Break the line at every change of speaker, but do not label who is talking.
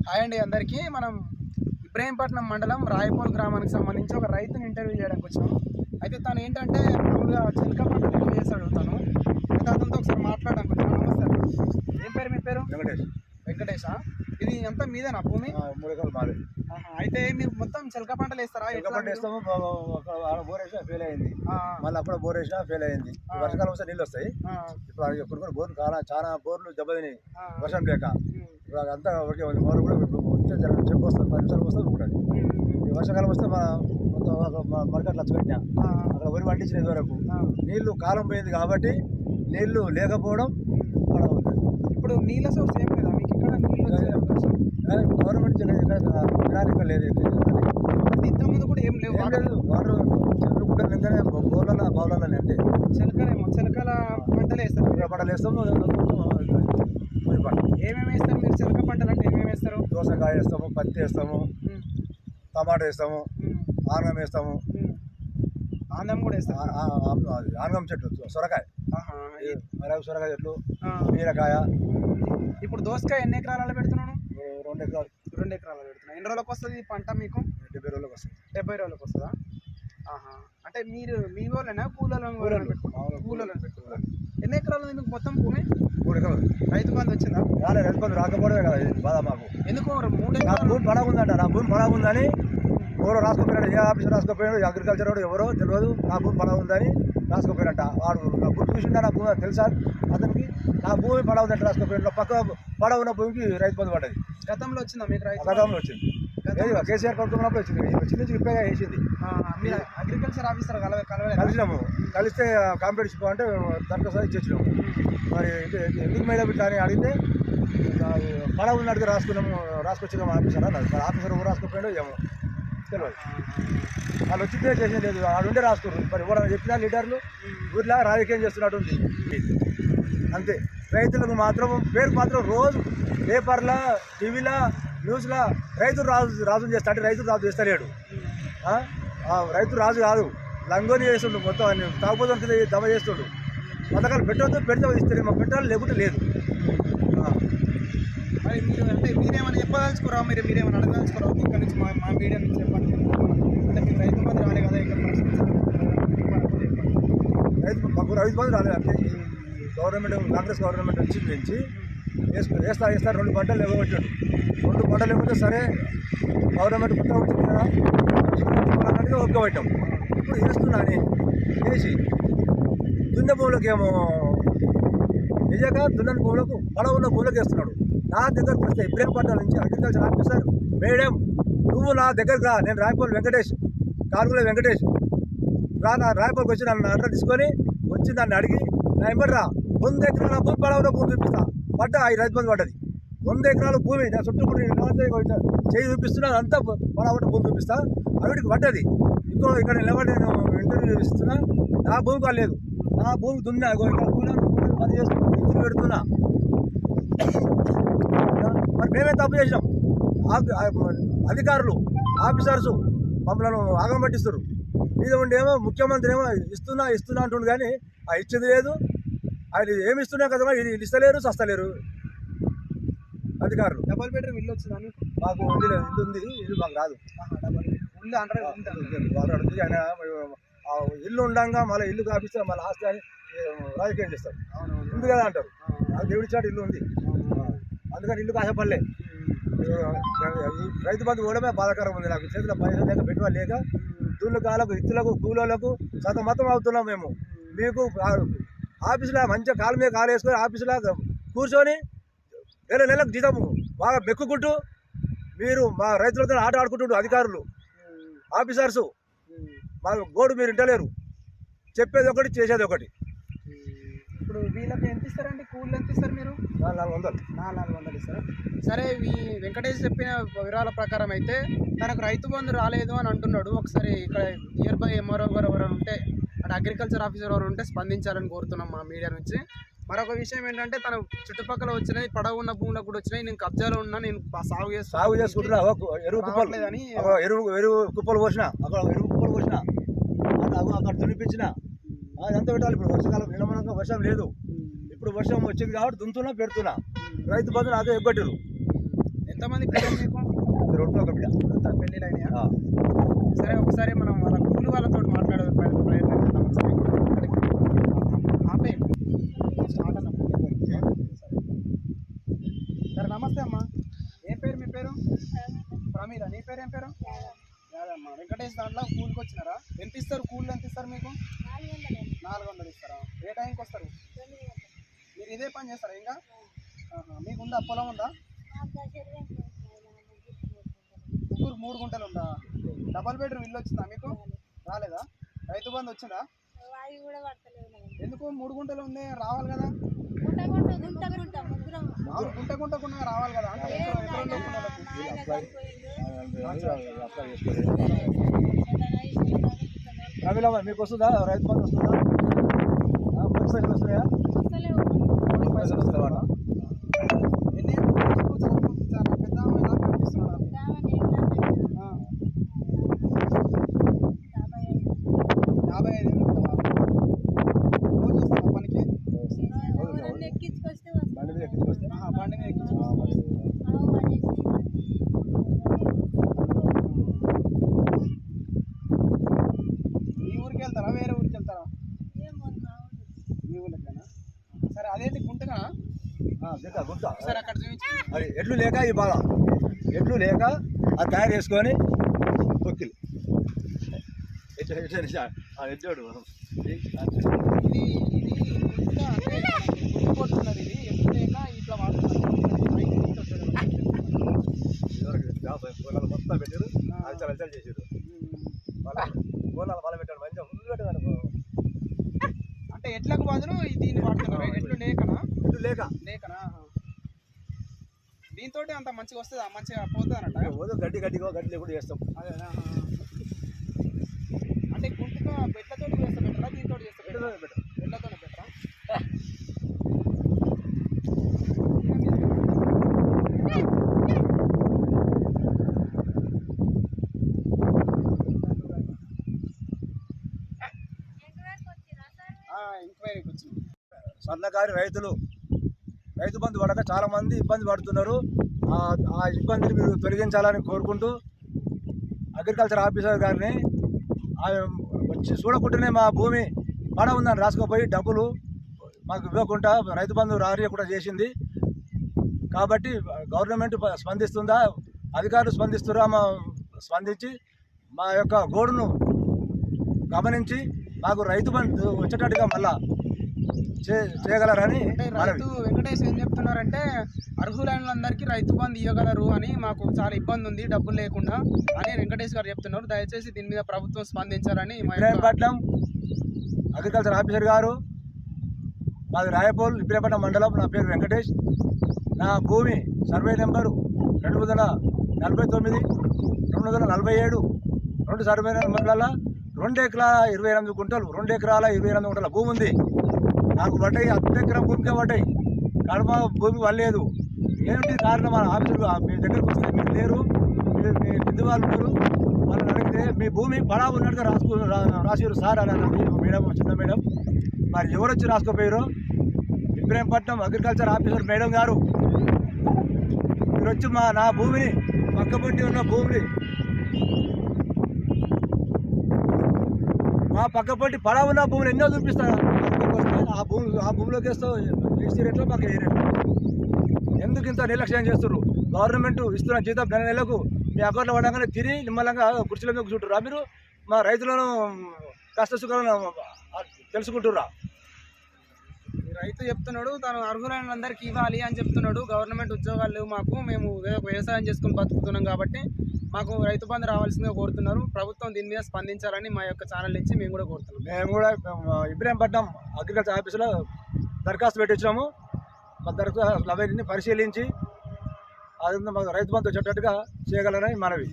Hi అండి అందరికీ. మనం ఇబ్రహీంపట్నం మండలం రాయపూర్ గ్రామానికి సంబంధించి ఒక రైతుని ఇంటర్వ్యూ చేయడానికి వచ్చాం. అయితే తను ఏంటంటే మామూలుగా చిలక పంట ఎట్లా చేస్తాడు తను. అయితే అతనితో ఒకసారి మాట్లాడడానికి వచ్చాం. నమస్తే. ఏం పేరు మీ పేరు? వెంకటేశా. ఇది అంతా మీదేనా భూమి?
3 ఎకరాలు మాది.
అయితే మీరు మొత్తం చిలక పంటలు వేస్తారా?
పంట వేస్తాము. బోర్ వేసినా ఫెయిల్ అయింది, మళ్ళీ అప్పుడు బోర్ వేసినా ఫెయిల్ అయింది. వర్షాకాలం వస్తే నీళ్ళు వస్తాయి. ఇప్పుడు కొన్ని బోర్లు చాలా బోర్లు దెబ్బతినాయి వర్షం లేక. ఇప్పుడు అంతా ఒకే ఉంది. మోరు కూడా వచ్చే చెప్పు వస్తుంది, 10 నిమిషాలు వస్తుంది ఉంటుంది. ఈ వర్షాకాలం వస్తే మరకట్లు వచ్చి అక్కడ వరి పండించిన వరకు నీళ్లు కాలం పోయింది కాబట్టి నీళ్లు లేకపోవడం
ఇప్పుడు నీళ్ళ సోర్స్ ఏం లేదా మీకు ఇక్కడ?
గవర్నమెంట్ ఇక్కడ లేదు.
ఇంతకుముందు కూడా ఏం లేవు.
వాటర్ చెట్లు కూడా నిందనే బోర్లలో బావులలో అంటే
చిలకల పంటలు వేస్తారు.
పంటలు వేస్తాము.
ఏమేమి వేస్తారు మీరు? చిలక పంటలు అంటే ఏమేమి వేస్తారు?
దోసకాయ వేస్తాము, పత్తి వేస్తాము, టమాటా వేస్తాము, ఆనగం వేస్తాము.
ఆందం కూడా వేస్తాం.
ఆనగం చెట్లు, సొరకాయ, సొరకాయ చెట్లు, బీరకాయ.
ఇప్పుడు దోసకాయ ఎన్ని ఎకరాలలో పెడుతున్నాను?
2 ఎకరాలు.
2 ఎకరాలు పెడుతున్నాను. ఎన్ని రోజులకు వస్తుంది ఈ పంట మీకు?
70 రోజులకు వస్తుంది.
70 రోజులకు వస్తుందా? అంటే మీరు మీ వాళ్ళైనా కూలీలను పెట్టుకున్నారు? ఎన్ని ఎకరాలు ఉంది మీకు మొత్తం భూమి?
3 ఎకరాలు.
రైతు బంధు వచ్చిందా?
రైతు బంధు రాకపోవడమే కదా బాధ మాకు.
ఎందుకు? 3
ఎకరాలు భూమి పడగుందంట. నా భూమి పడగుందని ఎవరో రాసుకోపోయినాడు. ఏ ఆఫీసర్ రాసుకోపోయాడు, అగ్రికల్చర్ వాడు ఎవరో తెలియదు. నా భూమి పడగుందని రాసుకోపోయాడంట. వాడు నా భూమి చూసిండా? నా భూమి తెలుసా అతనికి? నా భూమి పడవుందంటే రాసుకోపోయాడు. పక్క పడవున్న భూమికి రైతు బంధు పడ్డది.
గతంలో వచ్చిందా మీకు రైతు?
గతంలో వచ్చింది. కేసీఆర్ ప్రభుత్వం వచ్చింది. చిన్న ఇప్పుడే వేసింది.
అగ్రికల్చర్ ఆఫీసర్
కలిసినాము. కలిస్తే కాంపిటీషన్ అంటే దరఖాస్తు ఇచ్చేసినాము. మరి ఎందుకు మేడం ఇట్లా అని అడిగితే పడవ ఉన్నట్టుగా రాసుకొచ్చినాము ఆఫీసర్ అన్నారు. మరి ఆఫీసర్ ఎవరు రాసుకోపోయాడో ఏమో తెలియదు. వాళ్ళు వచ్చితే చేసేది లేదు. వాళ్ళు ఉండే రాసుకున్నారు. మరి ఎవరైనా చెప్పినా లీడర్లు ఊరిలా రాజకీయం చేస్తున్నట్టు ఉంది అంతే. రైతులకు మాత్రం పేరు మాత్రం రోజు పేపర్లా, టీవీలా, న్యూస్లా రైతులు రాజు చేస్తా అంటే రైతులు రాజు చేస్తలేడు. రైతు రాజు కాదు, లంగోని చేస్తుండు. మొత్తం అన్ని తాగుపోతే దమ చేస్తుండు. పథకాలు పెట్టవద్దు, పెడితే ఇస్తే మా పెట్టాలి, లేకుంటే లేదు.
అంటే మీరేమైనా చెప్పదలుచుకోరా? మీరేమైనా అడగదలుచుకోరా? ఇక్కడ నుంచి మా మీడియా నుంచి చెప్పండి. అంటే మీకు రైతు బంధు రాలే కదా ఇక్కడ?
రైతు బంధు రాలేదు. అంటే ఈ గవర్నమెంట్, కాంగ్రెస్ గవర్నమెంట్ వచ్చింది నుంచి వేస్తా 2 పంటలు ఇవ్వబట్టాడు. 2 పంటలు ఇవ్వకపోతే సరే గవర్నమెంట్ కొత్తగా వచ్చింది కదా అన్నట్టుగా ఒప్పుకోబట్టాం. ఇప్పుడు వేస్తున్నా అని వేసి దున్న భూములకు ఏమో నిజంగా దున్నని భూములకు పడవున్న భూములకు వేస్తున్నాడు. నా దగ్గరకు వస్తే ఇబ్రహీంపట్నం నుంచి అగ్రికల్చర్ ఆఫీసర్ మేడం నువ్వు నా దగ్గరకు రా, నేను రాయపూర్ వెంకటేష్, కారుగుల వెంకటేష్ నా రాయపూర్కి వచ్చి నన్ను అడ్రస్ తీసుకొని వచ్చి నన్ను అడిగి నా ఎంబడి రా 100 ఎకరాల భూమి పడవలో భూమి చూపిస్తా. పడ్డా ఈ రైతు బంధు పడ్డది. 100 ఎకరాల భూమి నా చుట్టూ చేయి చూపిస్తున్నా, అంతా పడవట భూమి చూపిస్తా. అవిటికి పడ్డది. ఇక్కడ నిలబడి నేను ఇంటర్వ్యూ ఇస్తున్నా. నా భూమి కాలేదు, నా భూమి దున్నా. ఇక్కడ పని చేస్తున్నా, ఇద్దరు పెడుతున్నా. మరి మేమే తప్పు చేసినాం. అధికారులు, ఆఫీసర్సు మమ్మల్ని ఆగం పట్టిస్తారు. మీద ఉండేమో ముఖ్యమంత్రి ఏమో ఇస్తున్నా అంటుండు, కానీ ఇచ్చేది లేదు. ఆయన ఏమి ఇస్తున్నా కదా, ఇది ఇస్తలేరు, సస్తలేరు అధికారులు.
డబల్ బెడ్రూమ్ ఇల్లు వచ్చిందా మీకు?
మాకు ఇల్లు ఉంది, ఇల్లు మాకు రాదు. ఆయన ఇల్లు ఉండగా మళ్ళీ ఇల్లు కాపిస్తే మళ్ళీ ఆస్తి అని రాజకీయం చేస్తారు. ఉంది కదా అంటారు. నాకు దేవుడి చాటు ఇల్లు ఉంది, అందుకని ఇల్లు కాసపడలే. రైతు బంధు కూడా బాధాకరం ఉంది. నాకు చేతిలో పైసలు లేక, పెట్టుబడి లేక దున్నుకాలకు, ఇత్తులకు, కూలోళ్లకు సతమతం అవుతున్నాం మేము. మీకు ఆఫీసులో మంచిగా కాలు మీద కాలు వేసుకొని ఆఫీసులో కూర్చొని నెలకు జీతం బాగా మెక్కుకుంటూ మీరు మా రైతులతో ఆట ఆడుకుంటుండ్రు అధికారులు, ఆఫీసర్సు. మా గోడు మీరు ఇంటలేరు. చెప్పేది ఒకటి, చేసేది ఒకటి.
ఇప్పుడు వీళ్ళకి ఎంత ఇస్తారండి? కూలీలు ఎంత ఇస్తారు మీరు?
400.
400 ఇస్తారా? సరే, ఈ వెంకటేష్ చెప్పిన వివరాల ప్రకారం అయితే తనకు రైతు బంధు రాలేదు అని అంటున్నాడు. ఒకసారి ఇక్కడ నియర్ బై ఎంఆర్ఓ గారు ఎవరైనా ఉంటే, అంటే అగ్రికల్చర్ ఆఫీసర్ ఎవరు ఉంటే స్పందించాలని కోరుతున్నాం మా మీడియా నుంచి. మరొక విషయం ఏంటంటే తన చుట్టుపక్కల వచ్చినాయి, పడవ ఉన్న భూములకు కూడా వచ్చినాయి. నేను కబ్జాలో ఉన్నా, నేను సాగు
చేసుకుంటున్నా. ఎరువు కుప్పలు పోసిన, అక్కడ ఎరువు కుప్పలు పోసిన, అక్కడ దునిపించిన, అదంతా పెట్టాలి. ఇప్పుడు వర్షాకాలం నిలమనంగా వర్షం లేదు. ఇప్పుడు వర్షం వచ్చింది కాబట్టి దున్నుతున్నా, పెడుతున్నా. రైతు బంధువులు అదే ఎగ్గొట్టారు.
ఎంతమంది పిల్లలు మీకు?
రెండు ఒక బిడ్డ.
అంతా పెళ్ళిళ్ళు అయినాయా? సరే ఒకసారి మనం వాళ్ళ కూలి వాళ్ళతో మాట్లాడే ప్రయత్నం చేద్దాం ఒకసారి. ఆపే స్టార్ట్ అన్న. సరే నమస్తే అమ్మా, ఏం పేరు మీ పేరు? ప్రమీల. నీ పేరు ఏం పేరు? యాదమ్మ. వెంకటేష్ దాంట్లో కూలికి వచ్చినారా? ఎంత ఇస్తారు కూలి? ఎంత ఇస్తారు మీకు? 400 ఇస్తారా? ఏ టైంకి వస్తారు? మీరు ఇదే పని చేస్తారా ఇంకా? మీకు ఉందా పొలం ఉందా? ముగ్గురు 3 గుంటలు ఉందా? డబల్ బెడ్రూమ్ ఇల్లు వచ్చిందా మీకు? రాలేదా? రైతు బంధు వచ్చిందా? ఎందుకు 3 గుంటలు ఉంది, రావాలి కదా? గుంట గుంటకుండా రావాలి కదా అంటే
రవిలమ్మ మీకు వస్తుందా? రైతు బంధు వస్తుందా? పైసలు వస్తున్నాయా? పైసలు వస్తాయా?
ఎన్ని పెద్ద కనిపిస్తున్నారా? 55 ఏళ్ళు ఉంటావా? రోజు వస్తావా పనికి?
బండి మీద ఎక్కించుకొస్తే
బండి మీద ఎక్కించు. మీ ఊరికి వెళ్తారా వేరే ఊరికి వెళ్తారా? మీ ఊరికేనా? సరే అదేంటి గుంటగా?
గుంట
సరే అక్కడ చూపించు.
అది ఎడ్లు లేక ఈ బాధ, ఎడ్లు లేక అది తయారు చేసుకొని తొక్కిలు ఎడ్డాడు.
ఇది గుంటగా అంటే గుంట కొట్టుకున్నారు. ఇది ఎప్పుడు లేక ఇట్లా వాడుతున్నారు.
పొలాలు మొత్తం పెట్టారు, అలచలు అలచలు చేసారు. పొలాలు వాళ్ళ పెట్టాడు మంచిగా ఫుల్ పెట్టాడు.
అంటే ఎడ్లకు బదులు దీన్ని వాడుతున్నారు. ఎడ్లు లేకనా?
ఎడ్లు
లేకనా? దీంతో అంత మంచిగా వస్తుందా? మంచిగా పోతుంది అన్నట్టు.
గడ్డి గడ్డి కూడా చేస్తాం.
అదేనా? అంటే గుంటతో బెడ్లతో చేస్తే బెటరా దీంతో చేస్తే బెటరా? బెడ్లతోనే బెటరా? ఎంక్వైరీకి వచ్చింది.
సన్నకారు రైతులు రైతు బంధు పడక చాలా మంది ఇబ్బంది పడుతున్నారు. ఆ ఇబ్బందిని మీరు తొలగించాలని కోరుకుంటూ అగ్రికల్చర్ ఆఫీసర్ గారిని వచ్చి చూడకుండానే మా భూమి పడ ఉందని రాసుకుపోయి డబ్బులు మాకు ఇవ్వకుండా రైతు బంధు రానియకుండా చేసింది. కాబట్టి గవర్నమెంట్ స్పందిస్తుందా, అధికారులు స్పందిస్తురా? స్పందించి మా యొక్క గోడును గమనించి మాకు రైతు బంధు వచ్చేటట్టుగా మళ్ళా చేయగలరని.
రైతు వెంకటేష్ ఏం చెప్తున్నారంటే అర్హులైన అందరికీ రైతు బంధు ఇవ్వగలరు అని, మాకు చాలా ఇబ్బంది ఉంది డబ్బులు లేకుండా అని వెంకటేష్ గారు చెప్తున్నారు. దయచేసి దీని మీద ప్రభుత్వం స్పందించాలని.
ఇబ్రాహీంపట్నం అగ్రికల్చర్ ఆఫీసర్ గారు, మాది రాయపూల్ ఇబ్రాహీంపట్నం మండలం. నా పేరు వెంకటేష్. నా భూమి సర్వే నెంబరు 249, 247, 2 సర్వే నెంబర్ల 2 ఎకరాల 28 గుంటలు, 2 ఎకరాల 28 గుంటల భూమి ఉంది. నాకు పడ్డాయి 10 ఎకరం భూమికే పడ్డాయి. కడమ భూమి వల్లేదు. ఏమిటి కారణం? మన ఆఫీసులు మీ దగ్గరకు వస్తే మీరు లేరు, మీ పెద్ద వాళ్ళు ఉన్నారు. వాళ్ళని అడిగితే మీ భూమి పడా ఉన్నట్టుగా రాసిరు సార్ అని అన్నది మేడం, చిన్న మేడం. మరి ఎవరు వచ్చి రాసుకోపోయారు? ఇబ్రాహీంపట్నం అగ్రికల్చర్ ఆఫీసర్ మేడం గారు. మీరు వచ్చి నా భూమిని పక్కపొంటి ఉన్న భూమిని, మా పక్కపొంటి పడా ఉన్న భూమిని ఎన్నో చూపిస్తారు. ఆ భూమిలోకి వేస్తావు ఈసీ రేట్లో మాకు ఏ రేట్లు. ఎందుకు ఇంత నిర్లక్ష్యం చేస్తున్నారు? గవర్నమెంట్ ఇస్తున్న జీతం నెల నెలకు మీ అకౌంట్లో పడగానే తిని నిమ్మలంగా కుర్చీలో మీద కూర్చుంటారా? మీరు మా రైతులను కష్టసుఖాలను తెలుసుకుంటుర్రా?
రైతు చెప్తున్నాడు తను అర్హులైన అందరికీ ఇవ్వాలి అని చెప్తున్నాడు. గవర్నమెంట్ ఉద్యోగాలు లేవు మాకు, మేము వ్యవసాయం చేసుకుని బతుకుతున్నాం కాబట్టి మాకు రైతు బంధు రావాల్సిందిగా కోరుతున్నారు. ప్రభుత్వం దీని మీద స్పందించాలని మా యొక్క ఛానల్ నుంచి మేము కూడా కోరుతున్నాం.
మేము కూడా ఇబ్రాహీంపట్నం అగ్రికల్చర్ ఆఫీసులో దరఖాస్తు పెట్టించాము. మా దరఖాస్తు అవన్నీ పరిశీలించి అది మాకు రైతు బంధు వచ్చేటట్టుగా చేయగలరని మనవి.